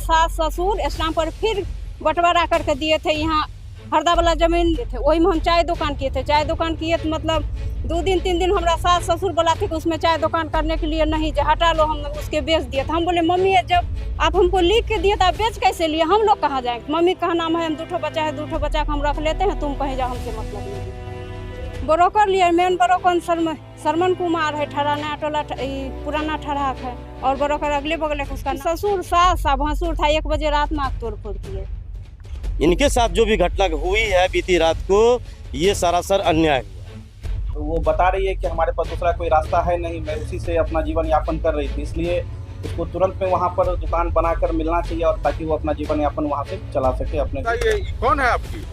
सास ससुर इस्लाम पर फिर बंटवारा करके दिए थे। यहाँ हरदा वाला जमीन थे, वही में हम चाय दुकान किए थे। चाय दुकान किए तो मतलब 2 दिन 3 दिन हमारा सास ससुर बोला थे कि उसमें चाय दुकान करने के लिए नहीं, हटा लो, हम उसके बेच दिए थे। हम बोले मम्मी जब आप हमको लिख के दिए तो आप बेच कैसे लिए, हम लोग कहाँ जाएंगे। मम्मी का नाम है, हम 2 बच्चा है, 2 बच्चा का हम रख लेते हैं, तुम कहीं जाओ, हमसे मतलब नहीं। ब्रोकर लिए, मेन ब्रोकर सरमन कुमार है, ठहराना टोला पुराना ठहराक है, और ब्रोकर अगले बगल है उसका ससुर सास भसुर था। 1 बजे रात में आग तोड़ फोड़ किए। इनके साथ जो भी घटना हुई है बीती रात को, ये सरासर अन्याय हुआ। तो वो बता रही है कि हमारे पास दूसरा कोई रास्ता है नहीं, मैं उसी से अपना जीवन यापन कर रही थी, इसलिए उसको तुरंत में वहाँ पर दुकान बनाकर मिलना चाहिए, और ताकि वो अपना जीवन यापन वहाँ से चला सके। अपने ये कौन है आपकी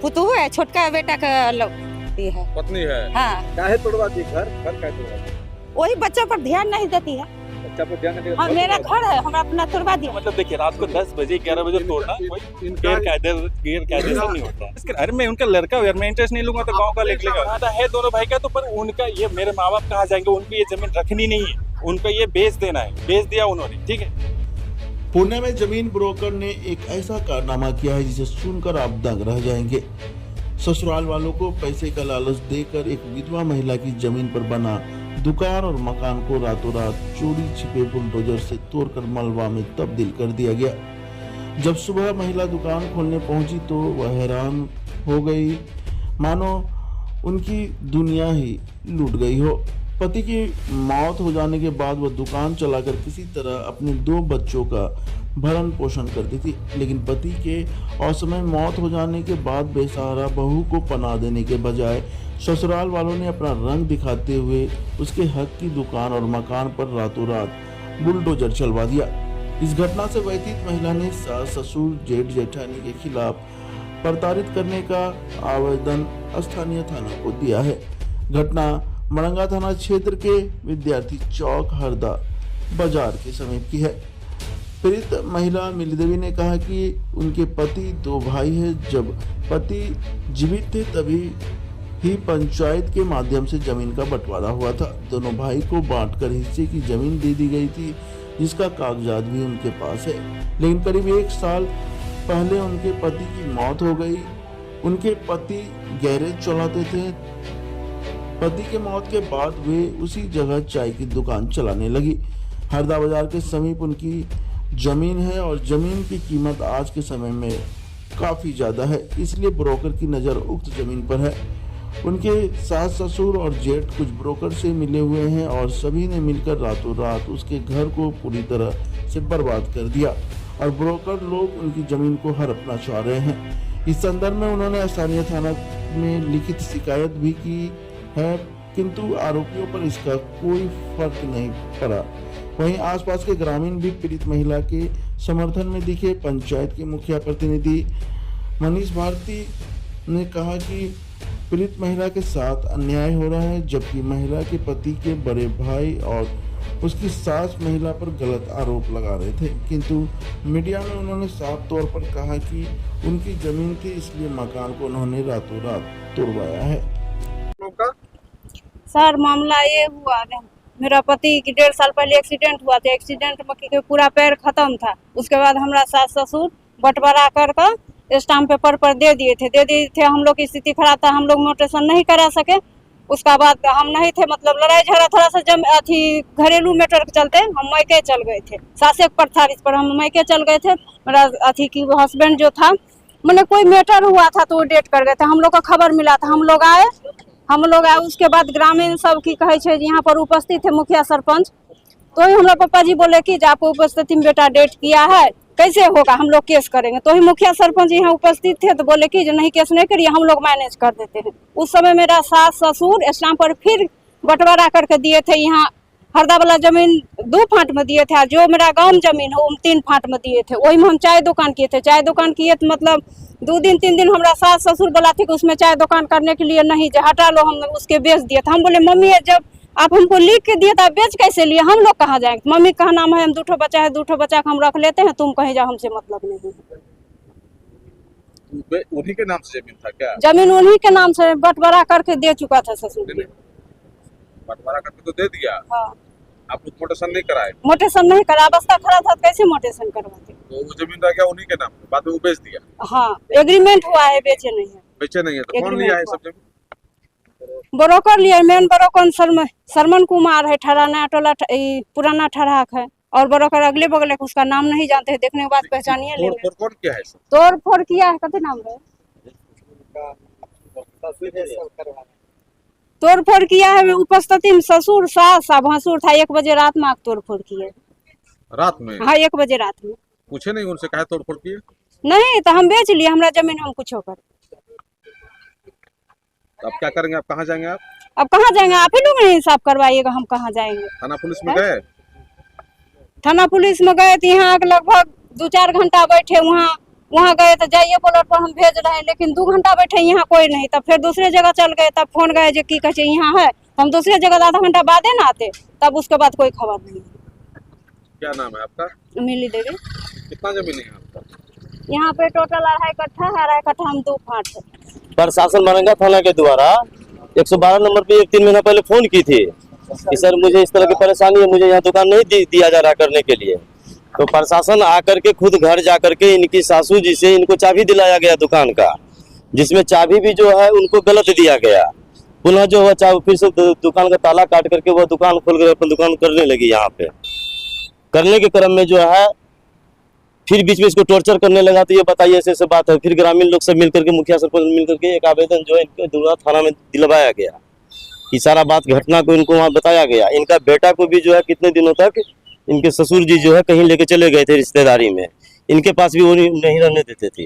पुतू है, छोटका बेटा का है, पत्नी है? हाँ। काहे तोड़वा दी घर काहे तोड़वा दी? वही बच्चों पर ध्यान नहीं देती है। बच्चा पर ध्यान नहीं हाँ, मेरा घर है, हम अपना तोड़वा दिया। मतलब देखिए, रात को 10 बजे 11 बजे तोड़ना कोई गैर कायदे से नहीं होता। इसके घर में उनका लड़का, अगर मैं इंटरेस्ट नहीं लूंगा तो गांव का लिख लेगा। है दोनों भाई का, तो पर उनका ये, मेरे माँ बाप कहाँ जाएंगे, उनको ये जमीन रखनी नहीं है, उनको ये बेच देना है, बेच दिया उन्होंने, ठीक है। पुणे में जमीन ब्रोकर ने एक ऐसा कारनामा किया है जिसे सुनकर आप दंग रह जाएंगे। ससुराल वालों को पैसे का लालच देकर एक विधवा महिला की जमीन पर बना दुकान और मकान को रातों रात चोरी छिपे बुलडोजर से तोड़कर मलबा में तब्दील कर दिया गया। जब सुबह महिला दुकान खोलने पहुंची तो वह हैरान हो गई, मानो उनकी दुनिया ही लूट गई हो। पति की मौत हो जाने के बाद वह दुकान चलाकर किसी तरह अपने 2 बच्चों का भरण पोषण करती थी, लेकिन पति के असमय मौत हो जाने के बाद बेसहारा बहू को पनाह देने के बजाय ससुराल वालों ने अपना रंग दिखाते हुए उसके हक की दुकान और मकान पर रातों रात बुलडोजर चलवा दिया। इस घटना से व्यथित महिला ने सास ससुर जेठ जेठानी के खिलाफ प्रताड़ित करने का आवेदन स्थानीय थाना को दिया है। घटना मरंगा थाना क्षेत्र के विद्यार्थी चौक हरदा बाजार के समीप की है। पीड़ित महिला मिली देवी ने कहा कि उनके पति 2 भाई हैं। जब पति जीवित थे तभी ही पंचायत के माध्यम से जमीन का बंटवारा हुआ था। दोनों भाई को बांटकर हिस्से की जमीन दे दी गई थी, जिसका कागजात भी उनके पास है। लेकिन करीब 1 साल पहले उनके पति की मौत हो गई। उनके पति गैरेज चलाते थे। पति के मौत के बाद वे उसी जगह चाय की दुकान चलाने लगी। हरदा बाजार के समीप उनकी जमीन है और जमीन की कीमत आज के समय में काफी ज्यादा है, इसलिए ब्रोकर की नजर उक्त जमीन पर है। उनके सास ससुर और जेठ कुछ ब्रोकर से मिले हुए हैं और सभी ने मिलकर रातों रात उसके घर को पूरी तरह से बर्बाद कर दिया और ब्रोकर लोग उनकी जमीन को हड़पना चाह रहे हैं। इस संदर्भ में उन्होंने स्थानीय थाना में लिखित शिकायत भी की है, किंतु आरोपियों पर इसका कोई फर्क नहीं पड़ा। वहीं आसपास के ग्रामीण भी पीड़ित महिला के समर्थन में दिखे। पंचायत के मुखिया प्रतिनिधि मनीष भारती ने कहा कि पीड़ित महिला के साथ अन्याय हो रहा है, जबकि महिला के पति के बड़े भाई और उसकी सास महिला पर गलत आरोप लगा रहे थे, किंतु मीडिया में उन्होंने साफ तौर पर कहा कि उनकी जमीन थी, इसलिए मकान को उन्होंने रातों रात तोड़वाया है। सर मामला ये हुआ है, मेरा पति की 1.5 साल पहले एक्सीडेंट हुआ था। एक्सीडेंट में पूरा पैर खत्म था। उसके बाद हमारा सास ससुर बंटवारा कर स्टाम्प पेपर पर दे दिए थे। हम लोग की स्थिति खराब था, हम लोग मोटेशन नहीं करा सके। उसका बाद हम नहीं थे, मतलब लड़ाई झगड़ा थोड़ा सा घरेलू मैटर के चलते हम मैके चल गए थे। सासे पर था, इस पर हम मैके चल गए थे। मेरा की हस्बैंड जो था, मैंने कोई मैटर हुआ था तो वो डेट कर गए थे। हम लोग को खबर मिला था, हम लोग आए। उसके बाद ग्रामीण सब की कहे छे यहाँ पर उपस्थित थे मुखिया सरपंच, तो ही हमारा पापा जी बोले कि जब आपको उपस्थिति में बेटा डेट किया है कैसे होगा, हम लोग केस करेंगे। तो ही मुखिया सरपंच यहाँ उपस्थित थे तो बोले कि नहीं केस नहीं करिए, हम लोग मैनेज कर देते हैं। उस समय मेरा सास ससुर इस्लाम पर फिर बंटवारा करके दिए थे। यहाँ हरदा वाला जमीन 2 फाट में दिए थे, जो मेरा गांव जमीन है वो 3 फाट में दिए थे। वही में हम चाय दुकान किए थे। चाय दुकान किए तो मतलब 2 दिन 3 दिन हमारा सास ससुर बोला थे कि उसमें चाय दुकान करने के लिए नहीं, हटा लो, हम उसके बेच दिए थे। हम बोले मम्मी जब आप हमको लिख के दिए तो आप बेच कैसे लिए, हम लोग कहाँ जाएंगे। मम्मी का नाम है, हम 2 बच्चा है, 2 बच्चा का हम रख लेते हैं, तुम कहीं जाओ, हमसे मतलब नहीं। उन्हीं के नाम से जमीन था क्या? जमीन उन्हीं के नाम से बंटवारा करके दे चुका था ससुर। बंटवारा करके तो दे दिया। हाँ। आप मोटेशन नहीं कराए? मोटेशन नहीं करा, अवस्था खराब था, कैसे मोटेशन करवाते। तो वो जमीन रह गया उन्हीं के नाम पे, बाद में वो बेच दिया। हाँ, एग्रीमेंट हुआ है, बेचे नहीं है। बेचे नहीं है तो कौन लिया है सब जमीन? ब्रोकर लिया, मेन ब्रोकर सरमन कुमार है, ठहराना टोला पुराना ठहराक है, और ब्रोकर अगले बगल है, उसका नाम नहीं जानते हैं, देखने के बाद पहचानिए लेंगे। तोड़ कौन किया है सब? तोड़ फोड़ किया है, कते नाम है, तोड़ फोड़ किया है उपस्थिति में ससुर सास आ भसुर था। 1 बजे रात में आग तोड़ फोड़ किए। रात में? हाँ, 1 बजे रात में। पूछे नहीं उनसे, कहे तोड़ फोड़ किए? नहीं तो हम बेच लिए, हमरा जमीन हम कुछ कर। अब क्या करेंगे, आप कहाँ जाएंगे? आप अब कहाँ जाएंगे, आप ही लोग नहीं हिसाब करवाइएगा, हम कहाँ जाएंगे। थाना पुलिस में गए? थाना पुलिस में गए तो यहाँ लगभग 2-4 घंटा बैठे, वहाँ गए तो जाइए बोलर पर हम भेज रहे हैं, लेकिन 2 घंटा बैठे यहाँ कोई नहीं। तब फिर दूसरे जगह चल गए, तब फोन गए जो की कहे यहाँ है, हम दूसरे जगह आधा घंटा बाद ना आते, तब उसके बाद कोई खबर नहीं। क्या नाम है आपका? मिली देवी। कितना जमीन है आपका? यहाँ पे टोटल 2.5 कट्ठा है, 2.5 कट्ठा हम 2 फाट है। प्रशासन मारंगा थाना के द्वारा 112 नंबर पे 3 महीना पहले फोन की थी कि सर मुझे इस तरह की परेशानी है, मुझे यहाँ दुकान नहीं दिया जा रहा करने के लिए। तो प्रशासन आकर के खुद घर जा करके इनकी सासू जी से इनको चाबी दिलाया गया दुकान का, जिसमें चाबी भी जो है उनको गलत दिया गया। पुनः जो है फिर से दुकान का ताला काट करके वो दुकान खोल कर अपन दुकान करने लगी। यहाँ पे करने के क्रम में जो है फिर बीच में इसको टॉर्चर करने लगा। तो ये बताइए ऐसे ऐसे बात है। फिर ग्रामीण लोग सब मिलकर के, मुखिया सरपंच मिलकर के एक आवेदन जो है इनके द्वारा थाना में दिलवाया गया कि सारा बात घटना को इनको वहाँ बताया गया। इनका बेटा को भी जो है कितने दिनों तक इनके ससुर जी जो है कहीं लेके चले गए थे रिश्तेदारी में, इनके पास भी वो नहीं रहने देते थे।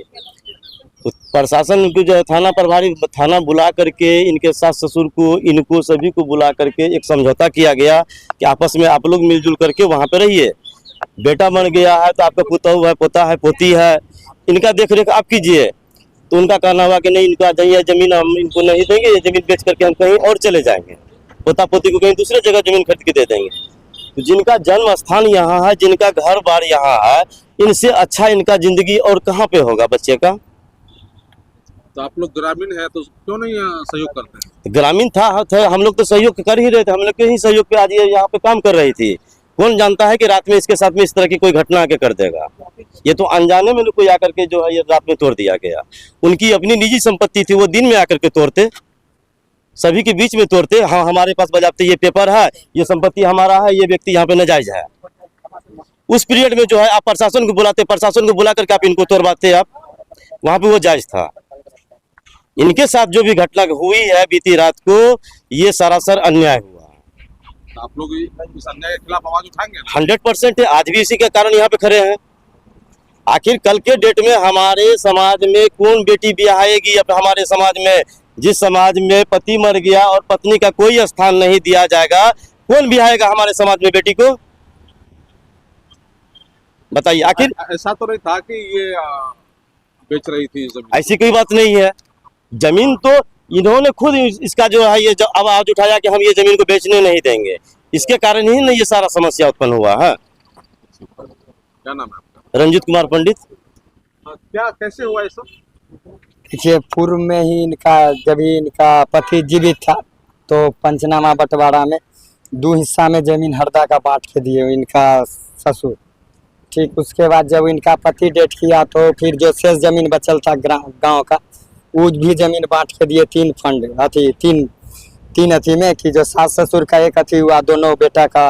तो प्रशासन को जो है थाना प्रभारी थाना बुला करके इनके सास ससुर को, इनको सभी को बुला करके एक समझौता किया गया कि आपस में आप लोग मिलजुल करके वहाँ पे रहिए। बेटा बन गया है तो आपका पुतहु है, पोता है, पोती है, इनका देख रेख आप कीजिए। तो उनका कहना हुआ कि नहीं, इनका चाहिए जमीन, हम इनको नहीं देंगे, ये जमीन बेच करके हम कहीं और चले जाएंगे, पोता पोती को कहीं दूसरे जगह जमीन खरीद के दे देंगे। तो जिनका जन्म स्थान यहाँ है, जिनका घर बार यहाँ है, इनसे अच्छा इनका जिंदगी और कहाँ पे होगा बच्चे का। तो आप लोग ग्रामीण है तो क्यों नहीं सहयोग करते हैं? ग्रामीण था हम लोग तो सहयोग कर ही रहे थे, हम लोग के ही सहयोग पे आज ये यहाँ पे काम कर रही थी। कौन जानता है कि रात में इसके साथ में इस तरह की कोई घटना आके कर देगा। ये तो अनजाने में कोई आकर के जो है ये रात में तोड़ दिया गया। उनकी अपनी निजी संपत्ति थी, वो दिन में आकर के तोड़ते, सभी के बीच में तोड़ते। हाँ, हमारे पास बजाते ये पेपर है, ये संपत्ति हमारा है, ये व्यक्ति यहाँ पे नाजायज है। उस पीरियड में जो है आप प्रशासन को बुलाते, प्रशासन को बुला करके आप इनको तोड़वाते, आप वहाँ पे वो जायज था। इनके साथ जो भी घटना हुई है बीती रात को, ये सरासर अन्याय हुआ। आप लोग इस अन्याय के खिलाफ आवाज उठाएंगे? 100% है। आज भी इसी के कारण यहाँ पे खड़े हैं। आखिर कल के डेट में हमारे समाज में कौन बेटी ब्याहेगी? अब हमारे समाज में, जिस समाज में पति मर गया और पत्नी का कोई स्थान नहीं दिया जाएगा, कौन ब्याहेगा हमारे समाज में बेटी को? बताइए। आखिर ऐसा तो नहीं था कि ये बेच रही थी जमीन? ऐसी कोई बात नहीं है। जमीन तो इन्होंने खुद इसका जो है ये आवाज उठाया कि हम ये जमीन को बेचने नहीं देंगे। इसके कारण ही ना ये सारा समस्या उत्पन्न हुआ है। क्या नाम है आपका? रंजीत कुमार पंडित। क्या कैसे हुआ ये सब? देखिए, पूर्व में ही जब इनका पति जीवित था तो पंचनामा बंटवारा में 2 हिस्सा में जमीन हरदा का बांट के दिए इनका ससुर। ठीक, उसके बाद जब इनका पति डेथ किया तो फिर जो शेष जमीन बचल था गांव का, वो भी जमीन बांट के दिए 3 फंड तीन अथी में, कि जो सास ससुर का 1 अथी हुआ, दोनों बेटा का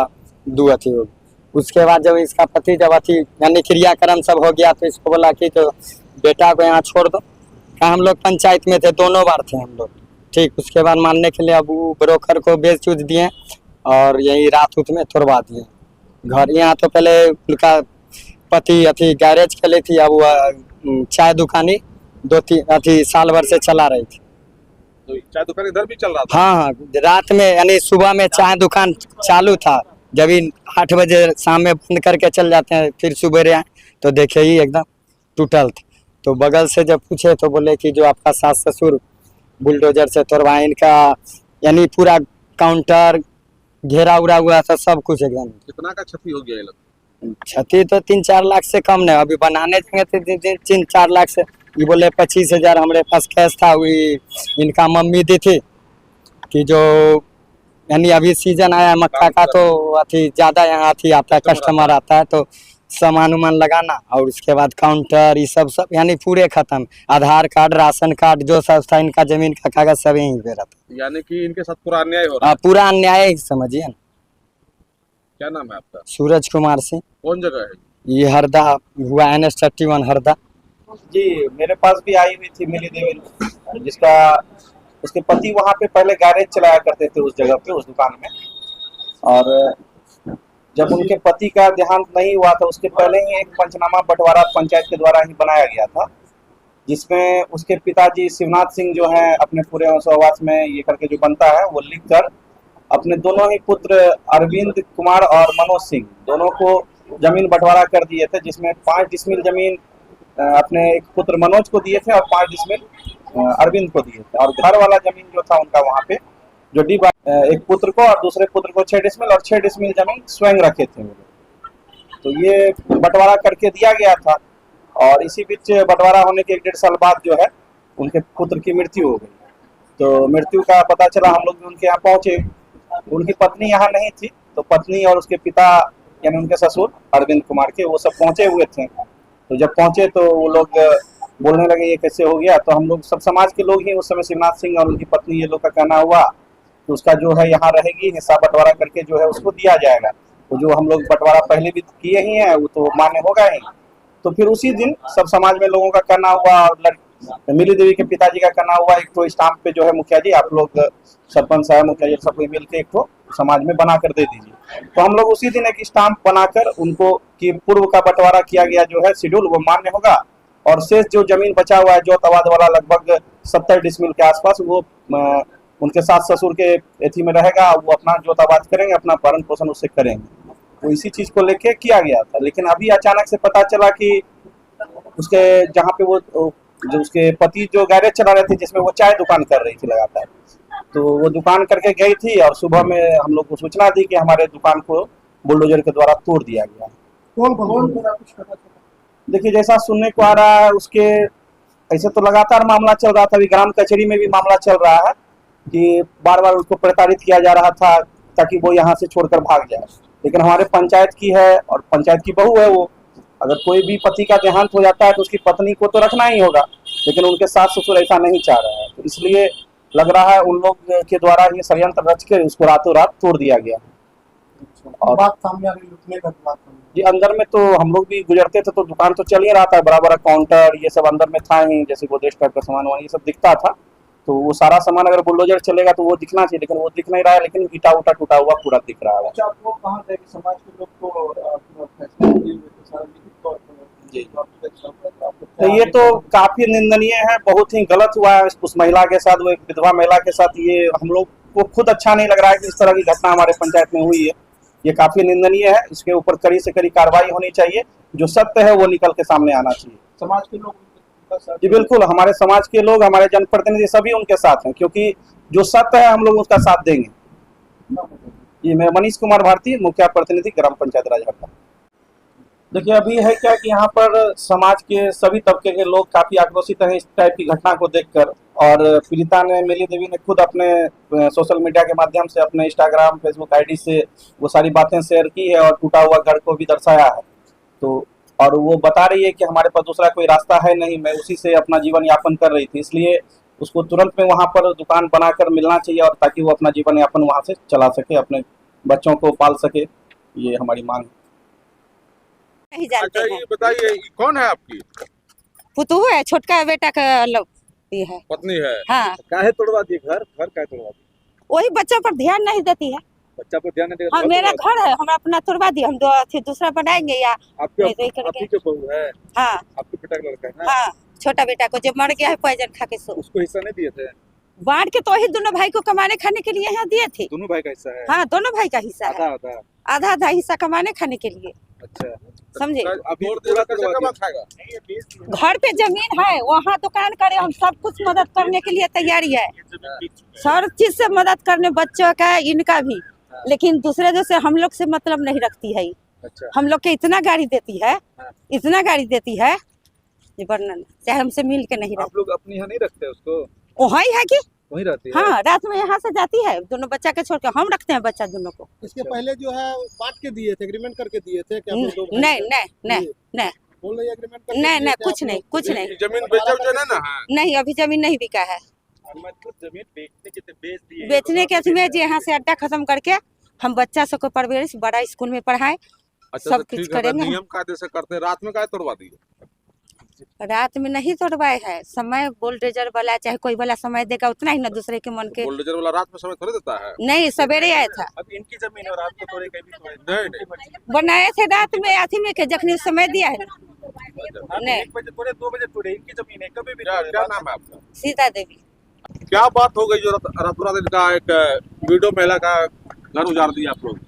2 अथी हो। उसके बाद जब इसका पति जब अथी यानी क्रियाक्रम सब हो गया तो इसको बोला कि तो बेटा को यहाँ छोड़ दो। हम लोग पंचायत में थे, दोनों बार थे हम लोग। ठीक, उसके बाद मानने के लिए अब वो ब्रोकर को बेच उच दिए और यही रात उत में तोड़वा दिए घर। यहाँ तो पहले उनका पति अथी गैरेज खेले थी, अब वो चाय दुकानी 2-3 अथी साल भर से चला रही थी। तो चाय दुकान इधर भी चल रहा था? हाँ, रात में यानी सुबह में चाय दुकान चालू था, जब 8 बजे शाम में बंद करके चल जाते हैं, फिर सुबह आए तो देखे ही एकदम टूटल था। तो बगल से जब पूछे तो बोले कि जो आपका सास ससुर बुलडोजर से तोड़वाए, इनका यानी पूरा काउंटर घेरा उड़ा हुआ था, सब कुछ एकदम। कितना का क्षति हो गया ये लोग? क्षति तो 3-4 लाख से कम नहीं, अभी बनाने जाएंगे तो 3-4 लाख से। ये बोले 25,000 हमारे पास कैश था, वही इनका मम्मी दी थी कि जो यानी अभी सीजन आया मक्का का तो अथी ज़्यादा यहाँ अथी आता है, कस्टमर आता है, तो सामान उमान लगाना और उसके बाद काउंटर ये सब यानी पूरे खत्म। आधार कार्ड, राशन कार्ड, जो सब था इनका जमीन का कागज सब यहीं पे रहता। यानी कि इनके साथ पूरा अन्याय हो रहा है। पूरा अन्याय ही समझिए ना। क्या नाम है आपका? सूरज कुमार सिंह। कौन जगह है? ये हरदा हुआ, NH31 हरदा। जी, मेरे पास भी आई हुई थी मिली देवी, जिसका उसके पति वहाँ पे पहले गैरेज चलाया करते थे उस जगह पे, उस दुकान में। और जब उनके पति का देहांत नहीं हुआ था उसके पहले ही एक पंचनामा बंटवारा पंचायत के द्वारा ही बनाया गया था, जिसमें उसके पिताजी शिवनाथ सिंह जो हैं अपने पूरे आवास में ये करके जो बनता है वो लिख कर अपने दोनों ही पुत्र अरविंद कुमार और मनोज सिंह दोनों को जमीन बंटवारा कर दिए थे, जिसमें 5 डिसमिल जमीन अपने एक पुत्र मनोज को दिए थे और 5 डिसमिल अरविंद को दिए थे। और घर वाला जमीन जो था उनका वहाँ पे जो एक पुत्र को और दूसरे पुत्र को 6 डिसमिल और 6 डिसमिल जमीन स्वयं रखे थे। तो ये बंटवारा करके दिया गया था और इसी बीच बंटवारा होने के 1-1.5 साल बाद जो है उनके पुत्र की मृत्यु हो गई। तो मृत्यु का पता चला, हम लोग भी उनके यहाँ पहुंचे। उनकी पत्नी यहाँ नहीं थी, तो पत्नी और उसके पिता यानी उनके ससुर अरविंद कुमार के वो सब पहुंचे हुए थे। तो जब पहुंचे तो वो लोग बोलने लगे ये कैसे हो गया। तो हम लोग सब समाज के लोग ही उस समय शिवनाथ सिंह और उनकी पत्नी ये लोग का कहना हुआ तो उसका जो है यहाँ रहेगी, हिस्सा बंटवारा करके जो है उसको दिया जाएगा। तो जो हम लोग बंटवारा पहले भी किए ही हैं वो तो मान्य होगा ही। तो फिर उसी दिन सब समाज में लोगों का कहना हुआ और मिली देवी के पिताजी का कहना हुआ, एक तो स्टाम्प पे जो है मुखिया जी आप लोग सरपंच साहब मुखिया जी सब कोई मिल के एक तो समाज में बना कर दे दीजिए। तो हम लोग उसी दिन एक स्टाम्प बनाकर उनको कि पूर्व का बंटवारा किया गया जो है शेड्यूल वो मान्य होगा और शेष जो जमीन बचा हुआ है जो तवाद वाला लगभग 70 डिसमिल के आसपास वो उनके सास ससुर के एथी में रहेगा। वो अपना जोताबाद करेंगे, अपना भरण पोषण उससे करेंगे। तो इसी चीज को लेके किया गया था। लेकिन अभी अचानक से पता चला कि उसके जहाँ पे वो जो उसके पति जो गैरेज चला रहे थे जिसमें वो चाय दुकान कर रही थी लगातार, तो वो दुकान करके गई थी और सुबह में हम लोग को सूचना दी कि हमारे दुकान को बुलडोजर के द्वारा तोड़ दिया गया। देखिए जैसा सुनने को आ रहा है उसके ऐसे तो लगातार मामला चल रहा था। अभी ग्राम कचहरी में भी मामला चल रहा है कि बार बार उसको प्रताड़ित किया जा रहा था ताकि वो यहाँ से छोड़कर भाग जाए। लेकिन हमारे पंचायत की है और पंचायत की बहू है वो, अगर कोई भी पति का देहांत हो जाता है तो उसकी पत्नी को तो रखना ही होगा, लेकिन उनके सास ससुर ऐसा नहीं चाह रहा है। तो इसलिए लग रहा है उन लोग के द्वारा ये षड्यंत्र रच के उसको रातों रात तोड़ दिया गया। और बात सामने आ रही लुटने का बात जी, अंदर में तो हम लोग भी गुजरते थे तो दुकान तो चल ही रहा था, बड़ा बड़ा काउंटर ये सब अंदर में था ही, जैसे गोदरेज टाइप का सामान ये सब दिखता था। तो वो सारा सामान अगर बुलडोजर चलेगा तो वो दिखना चाहिए, लेकिन वो दिख नहीं रहा है। लेकिन ईटा उटा टूटा हुआ पूरा दिख रहा है। आपको कहाँ से समाज के लोग तो ये तो काफी निंदनीय है, बहुत ही गलत हुआ है उस महिला के साथ, वो एक विधवा महिला के साथ। ये हम लोग को खुद अच्छा नहीं लग रहा है कि इस तरह की घटना हमारे पंचायत में हुई है। ये काफी निंदनीय है, इसके ऊपर कड़ी से कड़ी कार्रवाई होनी चाहिए। जो सत्य है वो निकल के सामने आना चाहिए। समाज के लोग जी बिल्कुल, हमारे समाज के लोग, हमारे जनप्रतिनिधि सभी उनके साथ हैं, क्योंकि जो सत्य है हम लोग उसका साथ देंगे। जी मैं मनीष कुमार भारती, मुखिया प्रतिनिधि ग्राम पंचायत राजहट्टा। देखिए अभी है क्या कि यहाँ पर समाज के सभी तबके के लोग काफी आक्रोशित हैं इस टाइप की घटना को देखकर। और पीड़िता ने, मिली देवी ने खुद अपने सोशल मीडिया के माध्यम से अपने इंस्टाग्राम फेसबुक आईडी से वो सारी बातें शेयर की है और टूटा हुआ घर को भी दर्शाया है। तो और वो बता रही है कि हमारे पास दूसरा कोई रास्ता है नहीं, मैं उसी से अपना जीवन यापन कर रही थी, इसलिए उसको तुरंत में वहाँ पर दुकान बनाकर मिलना चाहिए और ताकि वो अपना जीवन यापन वहाँ से चला सके, अपने बच्चों को पाल सके। ये हमारी मांग है। नहीं जानते हैं। ये बताइए कौन है आपकी? पुतहू है, छोटका बेटा का ये है, पत्नी है। हाँ। काहे तोड़वा दी घर काहे तोड़वा दी? वही बच्चों पर ध्यान नहीं देती है। बच्चा पर ध्यान नहीं देगा। हाँ मेरा घर है, हम अपना तोड़वा दिए, हम दूसरा बनाएंगे या आपके जो बहू है। हाँ आपके बेटा का लड़का है ना? हाँ छोटा बेटा को जो मर गया है पॉइजन खा के, उसको हिस्सा नहीं दिए थे? बांट के तो वही दोनों भाई को कमाने खाने के लिए यहाँ दिए थे। दोनों भाई का हिस्सा है? हाँ दोनों भाई का हिस्सा है, आधा हिस्सा कमाने खाने के लिए। अच्छा समझे? अभी पूरा कमा खाएगा? घर पे जमीन है, वहाँ दुकान करे, हम सब कुछ मदद करने के लिए तैयारी है, हर चीज से मदद करने, बच्चों का इनका भी। लेकिन दूसरे जो से हम लोग से मतलब नहीं रखती है। अच्छा। हम लोग के इतना गाड़ी देती है, इतना गाड़ी देती है वर्णन, चाहे हमसे मिल के नहीं रखते। आप लोग अपनी यहाँ नहीं रखते उसको? वही है कि वहीं रहती है? हाँ, रात में यहाँ से जाती है, दोनों बच्चा के छोड़ के। हम रखते हैं बच्चा दोनों को। इसके पहले जो है बांट के दिए थे, एग्रीमेंट करके दिए थे क्या? अपने दो भाई नहीं को? नहीं नहीं दिए? नहीं बोल रही एग्रीमेंट करके नहीं दिए नहीं, थे कुछ आप नहीं, लोग? कुछ नहीं, जमीन बेचा उचा ना ना है? नहीं, अभी जमीन नहीं बिका है। मतलब जमीन बेचने के बेच दिए, बेचने के अथी में जी यहाँ से अड्डा खत्म करके हम बच्चा सबको परवरिश बड़ा स्कूल में पढ़ाए, अच्छा सब तो कुछ ठीक है, करेंगे। नियम कायदे से करते हैं। रात में काय तोड़वा दिए? रात में नहीं तोड़वाए है, समय बुलडोजर वाला चाहे कोई वाला समय देगा उतना ही ना, दूसरे के मन के। बुलडोजर वाला रात में समय थोड़े देता है। नहीं, सवेरे आया था, अब इनकी जमीन है और आपको थोड़े कहीं भी थोड़े नहीं बनाए थे रात में अथी में के जखनी समय दिया है। आप नहीं। 1 बजे थोड़े 2 बजे थोड़े इनकी जमीन है, कभी भी क्या थोड़े। क्या नाम है आपका? सीता देवी। क्या बात हो गई जो रातों रात इनका एक वीडियो महिला का घर उजाड़ दिया आप लोग?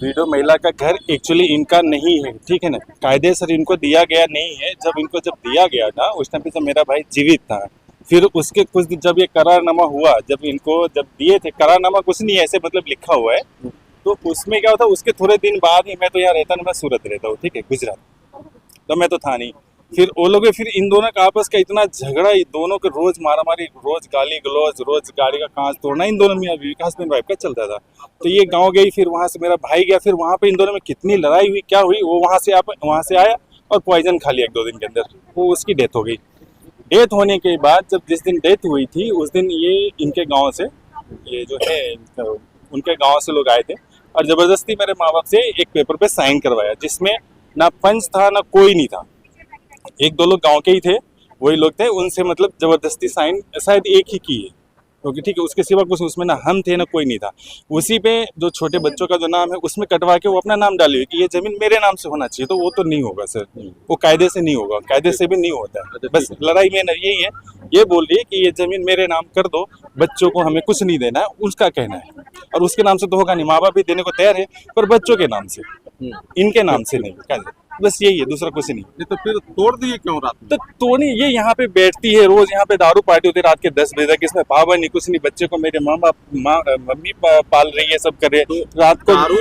वीडियो महिला का घर एक्चुअली इनका नहीं है, ठीक है ना, कायदे से इनको दिया गया नहीं है। जब दिया गया था उस टाइम पे जब मेरा भाई जीवित था, फिर उसके कुछ दिन जब ये करारनामा हुआ, जब दिए थे करारनामा, कुछ नहीं ऐसे मतलब लिखा हुआ है, तो उसमें क्या होता, उसके थोड़े दिन बाद ही, मैं तो यहाँ रहता ना, मैं सूरत रहता हूँ, ठीक है, गुजरात, तो मैं तो था नहीं। फिर वो लोग फिर इन दोनों का आपस का इतना झगड़ा, इन दोनों के रोज मारामारी, रोज गाली गलौज, रोज गाड़ी का कांच तोड़ना, इन दोनों में अभी हस्बैंड वाइफ का चलता था। तो ये गांव गई, फिर वहां से मेरा भाई गया, फिर वहां पे इन दोनों में कितनी लड़ाई हुई, क्या हुई, वो वहां से आया और पॉइजन खा लिया 1-2 दिन के अंदर, वो उसकी डेथ हो गई। डेथ होने के बाद जब जिस दिन डेथ हुई थी उस दिन ये इनके गाँव से, ये जो है उनके गाँव से लोग आए थे और जबरदस्ती मेरे माँ बाप से एक पेपर पे साइन करवाया, जिसमें ना पंच था ना कोई नहीं था। 1-2 लोग गांव के ही थे, वही लोग थे, उनसे मतलब जबरदस्ती साइन शायद एक ही की है, क्योंकि ठीक है, उसके सिवा कुछ उसमें ना हम थे ना कोई नहीं था। उसी पे जो छोटे बच्चों का जो नाम है उसमें कटवा के वो अपना नाम डाली हुई कि ये जमीन मेरे नाम से होना चाहिए, तो वो तो नहीं होगा सर, वो कायदे से नहीं होगा, कायदे से भी नहीं होता है। बस लड़ाई में यही है, ये बोल रही है कि ये जमीन मेरे नाम कर दो, बच्चों को हमें कुछ नहीं देना है, उसका कहना है, और उसके नाम से तो होगा नहीं, माँ बाप भी देने को तैयार है, पर बच्चों के नाम से, इनके नाम से नहीं, बस यही है, दूसरा कुछ नहीं। ये तो फिर तोड़ दिए क्यों रात में? तो तोनी ये यहाँ पे बैठती है रोज, यहाँ पे दारू पार्टी होती है रात के 10 बजे तक, इसमें पावर नहीं, कुछ नहीं, बच्चे को मेरे मम्मी पाल रही है, सब कर रहे हैं। रात को दारू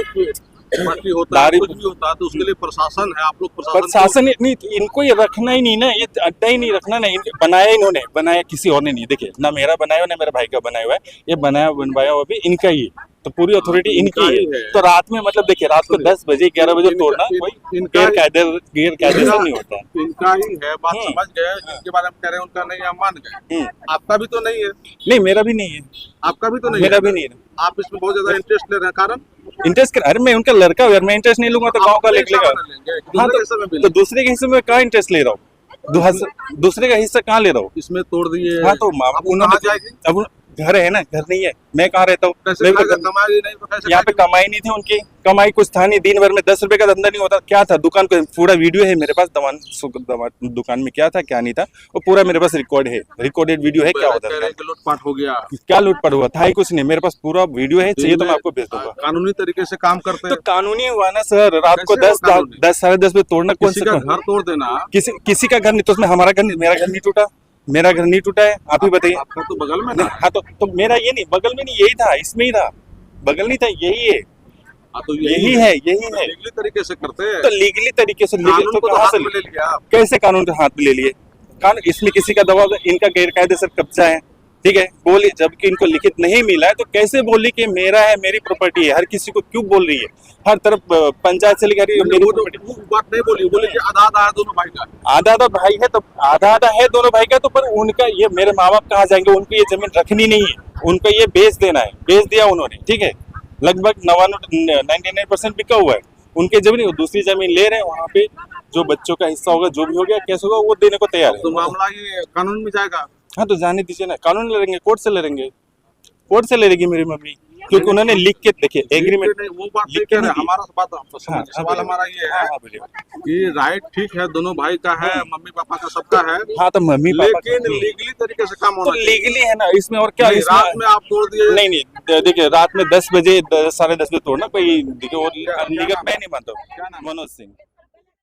पार्टी होता है, कुछ भी होता है, तो उसके लिए प्रशासन है, आप लोग प्रशासन नहीं, इनको ये रखना ही नहीं ना, ये अड्डा ही नहीं रखना ना, बनाया इन्होंने, बनाया किसी और ने नहीं, देखिए ना मेरा बनाया हुआ ना मेरे भाई का बनाया हुआ है, ये बनवाया हुआ भी इनका ही, तो पूरी अथॉरिटी इनकी है। तो रात में मतलब देखिए रात को 10 बजे 11 बजे तोड़ना कोई गैर कायदे से नहीं होता है। इनका ही है, बात समझ गए, जिनके बारे में कह रहे हैं उनका नहीं, हम मान गए। आपका भी तो नहीं है? नहीं, मेरा भी नहीं है। आपका भी तो नहीं? मेरा भी नहीं है। आप इसमें बहुत ज्यादा इंटरेस्ट ले रहे हैं, कारण इंटरेस्ट अरे मैं उनका लड़का हूँ यार, मैं इंटरेस्ट नहीं लूंगा तो गाँव का लेके लेगा। हाँ तो दूसरे के हिस्से में कहाँ इंटरेस्ट ले रहा हूँ, दूसरे का हिस्सा कहाँ ले रहा हूँ? इसमें तोड़ दिए। हाँ तो उन्होंने जाएगी, अब घर है ना, घर नहीं है, मैं कहाँ रहता हूँ, यहाँ पे कमाई नहीं थी उनकी, कमाई कुछ था नहीं, दिन भर में 10 रुपए का धंधा नहीं होता, क्या था दुकान को, पूरा वीडियो है मेरे पास, दुकान में क्या था क्या नहीं था, वो पूरा मेरे पास रिकॉर्ड है, रिकॉर्डेड वीडियो है, क्या होता है, लूटपाट हो गया, क्या लूटपाट हुआ था ही कुछ नहीं, मेरे पास पूरा वीडियो है, चाहिए तो मैं आपको भेज दूंगा। कानूनी तरीके से काम करते हैं तो कानूनी हुआ ना सर, रात को 10 साढ़े 10 बजे तोड़ना, कौन सा घर तोड़ देना, किसी का घर नहीं, तो उसमें हमारा घर नहीं, मेरा घर नहीं टूटा, मेरा घर नहीं टूटा है, आप ही बताइए। आपका तो बगल में था। हाँ तो मेरा ये नहीं, बगल में नहीं, यही था, इसमें ही था, बगल नहीं था, यही है, तो यही है। लीगली तरीके से करते हैं, तो लीगली तरीके से, कानून को हाथ में ले लिया, कैसे कानून के हाथ में ले लिए? कानून इसमें किसी का दबाव, इनका गैरकायदे से कब्जा है, ठीक है, बोली जबकि इनको लिखित नहीं मिला है, तो कैसे बोली कि मेरा है, मेरी प्रॉपर्टी है? हर किसी को क्यों बोल रही है? हर तरफ पंचायत से लेकर मेरी प्रॉपर्टी, बात नहीं बोली, बोले कि आधा आधा है दोनों भाई का, आधा भाई है, तो आधा है दोनों भाई का, तो पर उनका ये, मेरे माँ बाप कहाँ जाएंगे? उनको ये जमीन रखनी नहीं है, उनको ये बेच देना है, बेच दिया उन्होंने, ठीक है, लगभग 99% बिका हुआ है उनके जमीन, दूसरी जमीन ले रहे हैं, वहाँ पे जो बच्चों का हिस्सा होगा, जो भी हो गया, कैसे होगा, वो देने को तैयार है। तो मामला ये कानून में जाएगा? हाँ तो जाने दीजिए ना, कानून लड़ेंगे, कोर्ट से लड़ेंगे, कोर्ट से लड़ेगी मेरी मम्मी, क्योंकि उन्होंने लिख के, देखिए एग्रीमेंट, वो बात लिख के, हमारा बात सवाल हमारा ये है कि राइट ठीक है, दोनों भाई का है, मम्मी पापा का सबका है, हाँ तो मम्मी पापा, लेकिन लीगली तरीके से काम होना चाहिए, लीगली है ना, इसमें और क्या, रात में आप तोड़ दिए? नहीं, देखिए रात में 10 बजे साढ़े 10 बजे तोड़ना कोई, देखिए मैं नहीं मानता हूँ। मनोज सिंह।